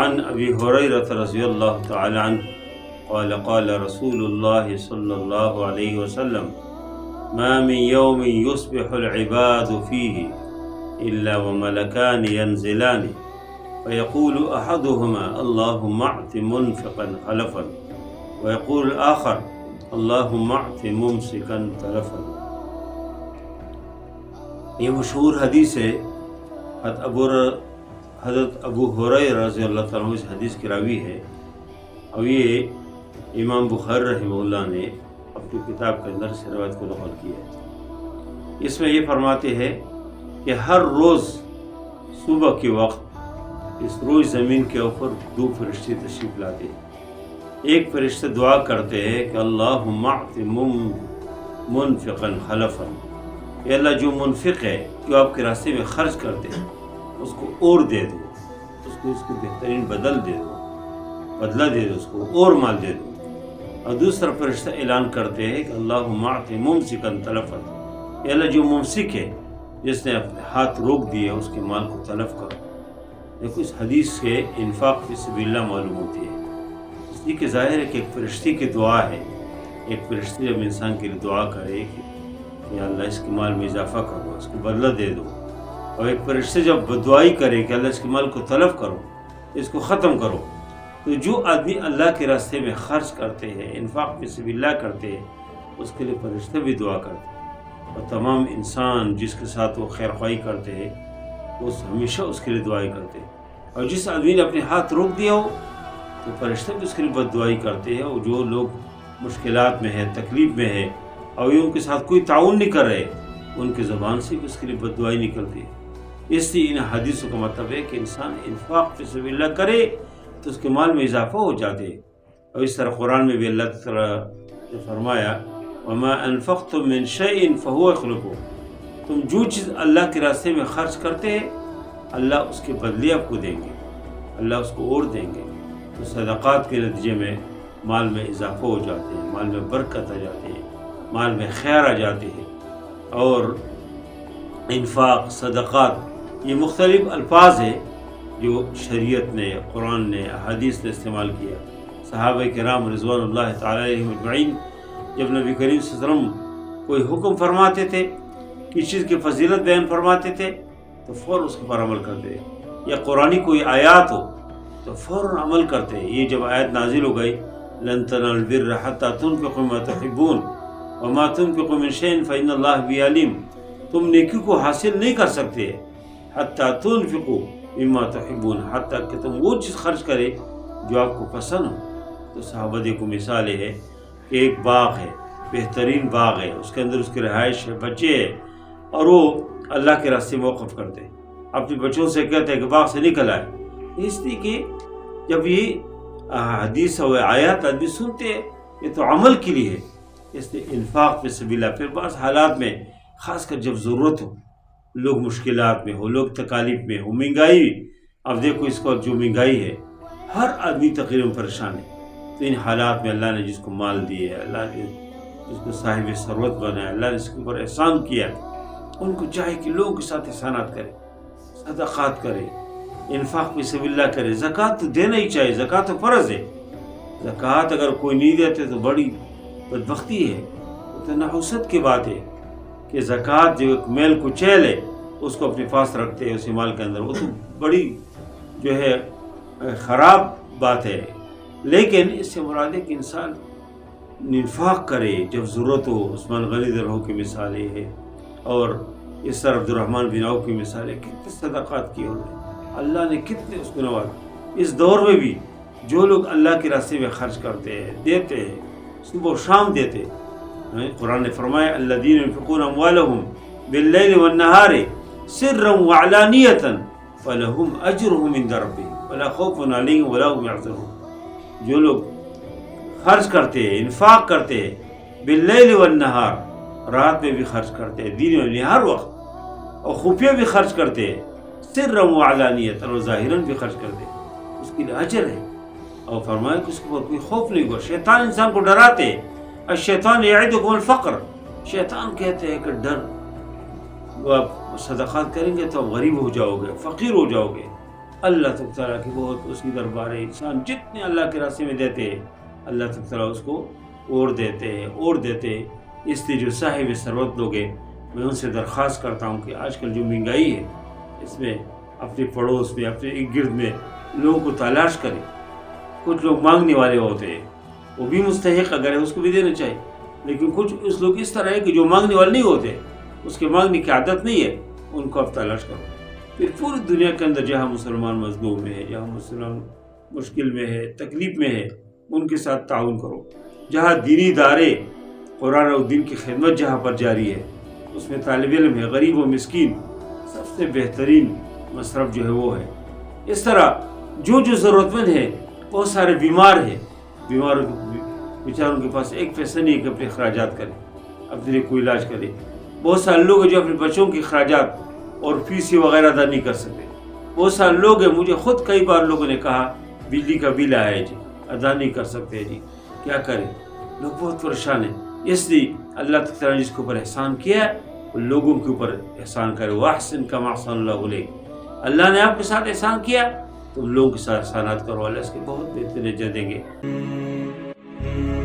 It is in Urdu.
وعن أبي هريرة رضي الله تعالى عنه قال قال رسول الله صلى الله عليه وسلم ما من يوم يصبح العباد فيه إلا وملكان ينزلان فيقول أحدهما اللهم أعط منفقا خلفا ويقول الآخر اللهم أعط ممسكا تلفا. یہ مشہور حدیث ہے. حضرت ابو ہریرہ رضی اللہ تعالیٰ عنہ اس حدیث کی راوی ہے اور یہ امام بخاری رحمہ اللہ نے اپنی کتاب کے اندر سے روایت کو نقل کیا ہے. اس میں یہ فرماتے ہیں کہ ہر روز صبح کے وقت اس روز زمین کے اوپر دو فرشتے تشریف لاتے ہیں. ایک فرشتہ دعا کرتے ہیں کہ اللہم اعط منفقا خلفا، کہ اللہ جو منفق ہے جو آپ کے راستے میں خرچ کرتے ہیں اس کو اور دے دو، اس کو بہترین بدل دے دو، بدلہ دے دو، اس کو اور مال دے دو. اور دوسرا فرشتہ اعلان کرتے ہیں کہ اللہم اعط ممسکا تلفا، کہ اللہ جو ممسک ہے جس نے اپنے ہاتھ روک دیے اس کے مال کو تلف کرو. دیکھو اس حدیث سے انفاق فی سبیل اللہ معلوم ہوتی ہے. اس لیے کہ ظاہر ہے کہ ایک فرشتے کی دعا ہے. ایک فرشتے جب انسان کے لیے دعا کرے کہ یا اللہ اس کے مال میں اضافہ کرو، اس کو بدلہ دے دو، اور ایک فرشتے جب دعائی کرے کہ اللہ اس کے مال کو تلف کرو، اس کو ختم کرو، تو جو آدمی اللہ کے راستے میں خرچ کرتے ہیں، انفاق فی سبیل اللہ کرتے ہیں، اس کے لیے فرشتے بھی دعا کرتے ہیں. اور تمام انسان جس کے ساتھ وہ خیر خواہی کرتے ہیں وہ ہمیشہ اس کے لیے دعائی کرتے ہیں. اور جس آدمی نے اپنے ہاتھ روک دیا ہو تو فرشتے بھی اس کے لیے بد دعائی کرتے ہیں. اور جو لوگ مشکلات میں ہیں، تکلیف میں ہیں اور یہ ان کے ساتھ کوئی تعاون نہیں کر رہے، ان کی زبان سے بھی اس کے لیے بد دعائی نکلتی ہے. اس لیے ان حدیثوں کا مطلب ہے کہ انسان انفاق فی سبیل اللہ کرے تو اس کے مال میں اضافہ ہو جاتے ہیں. اور اس طرح قرآن میں بھی اللہ تعالیٰ نے فرمایا وما انفقتم من شیء فهو يخلفه، تم جو چیز اللہ کے راستے میں خرچ کرتے ہیں اللہ اس کے بدلے آپ کو دیں گے، اللہ اس کو اور دیں گے. تو صدقات کے نتیجے میں مال میں اضافہ ہو جاتے ہیں، مال میں برکت آ جاتی ہے، مال میں خیر آ جاتی ہے. اور انفاق، صدقات یہ مختلف الفاظ ہیں جو شریعت نے، قرآن نے، احادیث نے استعمال کیا. صحابہ کرام رضوان اللہ تعالیٰ علیہم اجمعین جب نبی کریم صلی اللہ علیہ وسلم کوئی حکم فرماتے تھے، کسی چیز کی فضیلت بیان فرماتے تھے تو فوراً اس پر عمل کرتے. یا قرآنی کوئی آیات ہو تو فوراً عمل کرتے. یہ جب آیت نازل ہو گئی لن تنالوا البر حتى تنفقوا مما تحبون وما تنفقوا من شيء فإن الله به عليم، تم نیکی کو حاصل نہیں کر سکتے حتى تنفقوا مما تحبون، حتیٰ کہ تم وہ چیز خرچ کرے جو آپ کو پسند ہو. تو صحابہ کو مثال ہے کہ ایک باغ ہے، بہترین باغ ہے، اس کے اندر اس کی رہائش ہے، بچے ہیں، اور وہ اللہ کے راستے موقف کرتے ہیں. اپنے بچوں سے کہتے ہیں کہ باغ سے نکل آئے. اس لیے کہ جب یہ حدیث و آیات آدمی سنتے ہیں یہ تو عمل کے لیے ہے. اس لیے انفاق فی سبیل اللہ. پھر بعض حالات میں خاص کر جب ضرورت ہو، لوگ مشکلات میں ہو، لوگ تکالیف میں ہو، مہنگائی، اب دیکھو اس کو جو مہنگائی ہے ہر آدمی تقریباً پریشان ہے. تو ان حالات میں اللہ نے جس کو مال دیے، اللہ نے جس کو صاحب ثروت بنایا، اللہ نے اس کے اوپر احسان کیا، ان کو چاہے کہ لوگوں کے ساتھ احسانات کرے، صدقات کرے، انفاق فی سبیل اللہ کرے. زکوٰۃ تو دینا ہی چاہیے، زکوٰۃ تو فرض ہے. زکوٰۃ اگر کوئی نہیں دیتے تو بڑی بدبختی ہے. تو نحوست کی بات ہے کہ زکوٰۃ جو ایک میل کچیل ہے اس کو اپنے پاس رکھتے ہیں اسی مال کے اندر، وہ تو بڑی جو ہے خراب بات ہے. لیکن اس سے مراد ہے کہ انسان انفاق کرے جب ضرورت ہو. عثمان غنی رضی اللہ عنہ کی مثال یہ ہے، اور اس طرح عبد الرحمن بن عوف کی مثال ہے. کتنے صدقات کیے انہوں نے، اللہ نے کتنے اس کو نوازا. اس دور میں بھی جو لوگ اللہ کے راستے میں خرچ کرتے ہیں، دیتے ہیں، صبح و شام دیتے ہیں. قرآن نے فرمایا الذین ينفقون اموالهم باللیل والنہار سرا وعلانیۃ فلہم اجرهم عند ربهم ولا خوف علیہم ولا هم یحزنون. جو لوگ خرچ کرتے ہیں، انفاق کرتے ہیں باللیل والنہار، رات میں بھی خرچ کرتے ہیں، دن میں ہر وقت، اور خفیہ بھی خرچ کرتے ہیں، سرا وعلانیۃ، اور ظاہراً بھی خرچ کرتے ہیں، اس کے لیے اجر ہے. اور فرمایا کہ اس کے اوپر کوئی خوف نہیں ہوگا. شیطان انسان کو ڈراتے ہیں، الشیطان یعدکم الفقر، شیطان کہتے ہیں کہ ڈر، وہ آپ صدقات کریں گے تو آپ غریب ہو جاؤ گے، فقیر ہو جاؤ گے. اللہ تعالیٰ کی بہت اس کی دربار ہے. انسان جتنے اللہ کے راستے میں دیتے ہیں اللہ تعالیٰ اس کو اور دیتے ہیں اور دیتے ہیں. اس لیے جو صاحب ثروت لوگ ہیں میں ان سے درخواست کرتا ہوں کہ آج کل جو مہنگائی ہے اس میں اپنے پڑوس میں اپنے گرد میں لوگوں کو تلاش کریں. کچھ لوگ مانگنے والے ہوتے ہیں وہ بھی مستحق اگر ہے اس کو بھی دینا چاہیے، لیکن کچھ اس لوگ اس طرح ہے کہ جو مانگنے والے نہیں ہوتے، اس کے مانگنے کی عادت نہیں ہے، ان کو اب تلاش کرو. پھر پوری دنیا کے اندر جہاں مسلمان مظلوم ہے، جہاں مسلمان مشکل میں ہے، تکلیف میں ہے، ان کے ساتھ تعاون کرو. جہاں دینی ادارے قرآن اور دین کی خدمت جہاں پر جاری ہے اس میں طالب علم ہے، غریب و مسکین، سب سے بہترین مصرف جو ہے وہ ہے. اس طرح جو ضرورت مند ہے، بہت سارے بیمار ہیں، بیماروں بیچاروں کے پاس ایک پیسہ نہیں ہے کہ اپنے اخراجات کریں، اپنے لیے کوئی علاج کرے. بہت سارے لوگ ہیں جو اپنے بچوں کے اخراجات اور فیس وغیرہ ادا نہیں کر سکتے. بہت سارے لوگ ہیں، مجھے خود کئی بار لوگوں نے کہا بجلی کا بل آیا ہے جی، ادا نہیں کر سکتے جی، کیا کریں. لوگ بہت پریشان ہیں. اس لیے اللہ تعالیٰ نے جس کے اوپر احسان کیا ہے وہ لوگوں کے اوپر احسان کرے. وَأَحْسِنْ كَمَا أَحْسَنَ اللَّهُ إِلَيْكَ. اللہ نے آپ کے ساتھ احسان کیا تو لوگوں کے ساتھ احسانات کرو، اللہ اس کے بہت بہترین اجر دیں گے.